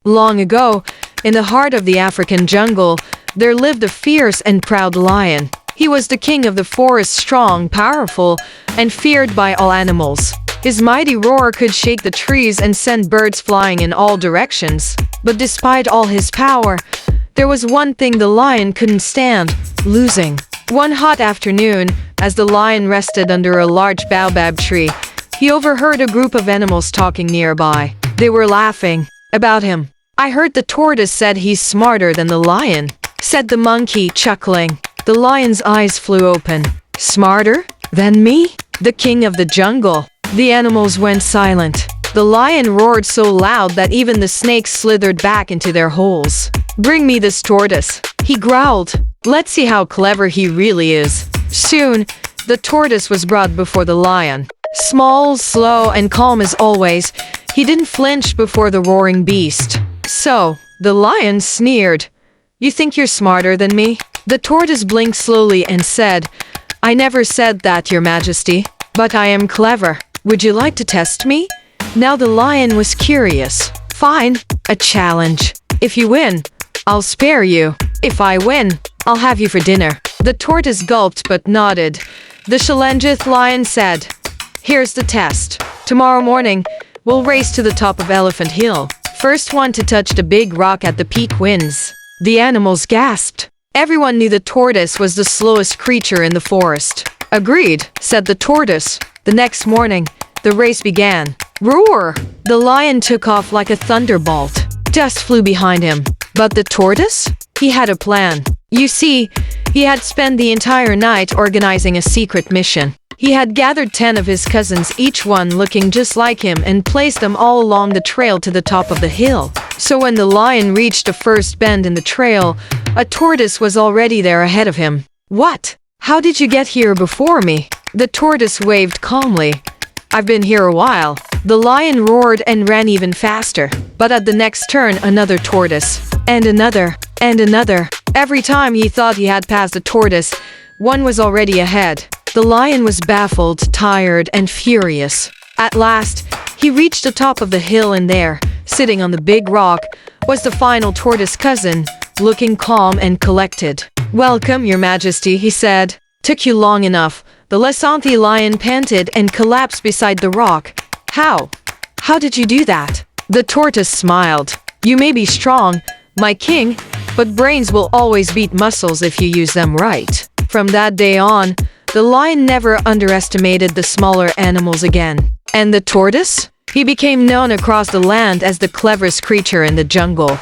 Long ago, in the heart of the African jungle, there lived a fierce and proud lion. He was the king of the forest, strong, powerful, and feared by all animals. His mighty roar could shake the trees and send birds flying in all directions. But despite all his power, there was one thing the lion couldn't stand: losing. One hot afternoon, as the lion rested under a large baobab tree, he overheard a group of animals talking nearby. They were laughing about him. "I heard the tortoise said he's smarter than the lion," said the monkey, chuckling. The lion's eyes flew open. "Smarter than me? The king of the jungle?" The animals went silent. The lion roared so loud that even the snakes slithered back into their holes. "Bring me this tortoise," he growled. "Let's see how clever he really is." Soon, the tortoise was brought before the lion. Small, slow, and calm as always, he didn't flinch before the roaring beast. "So," the lion sneered, "you think you're smarter than me?" The tortoise blinked slowly and said, "I never said that, Your Majesty, but I am clever. Would you like to test me?" Now the lion was curious. "Fine, a challenge. If you win, I'll spare you. If I win, I'll have you for dinner." The tortoise gulped but nodded. The Shalengith lion said, "Here's the test. Tomorrow morning, we'll race to the top of Elephant Hill. First one to touch the big rock at the peak wins." The animals gasped. Everyone knew the tortoise was the slowest creature in the forest. "Agreed," said the tortoise. The next morning, the race began. Roar! The lion took off like a thunderbolt. Dust flew behind him. But the tortoise? He had a plan. You see, he had spent the entire night organizing a secret mission. He had gathered 10 of his cousins, each one looking just like him, and placed them all along the trail to the top of the hill. So when the lion reached the first bend in the trail, a tortoise was already there ahead of him. "What? How did you get here before me?" The tortoise waved calmly. "I've been here a while." The lion roared and ran even faster. But at the next turn, another tortoise. And another. And another. Every time he thought he had passed the tortoise, one was already ahead. The lion was baffled, tired, and furious. At last, he reached the top of the hill, and there, sitting on the big rock, was the final tortoise cousin, looking calm and collected. "Welcome, Your Majesty," he said. "Took you long enough." The Lesanthi lion panted and collapsed beside the rock. How? How did you do that?" The tortoise smiled. "You may be strong, my king, but brains will always beat muscles if you use them right." From that day on, the lion never underestimated the smaller animals again. And the tortoise? He became known across the land as the cleverest creature in the jungle.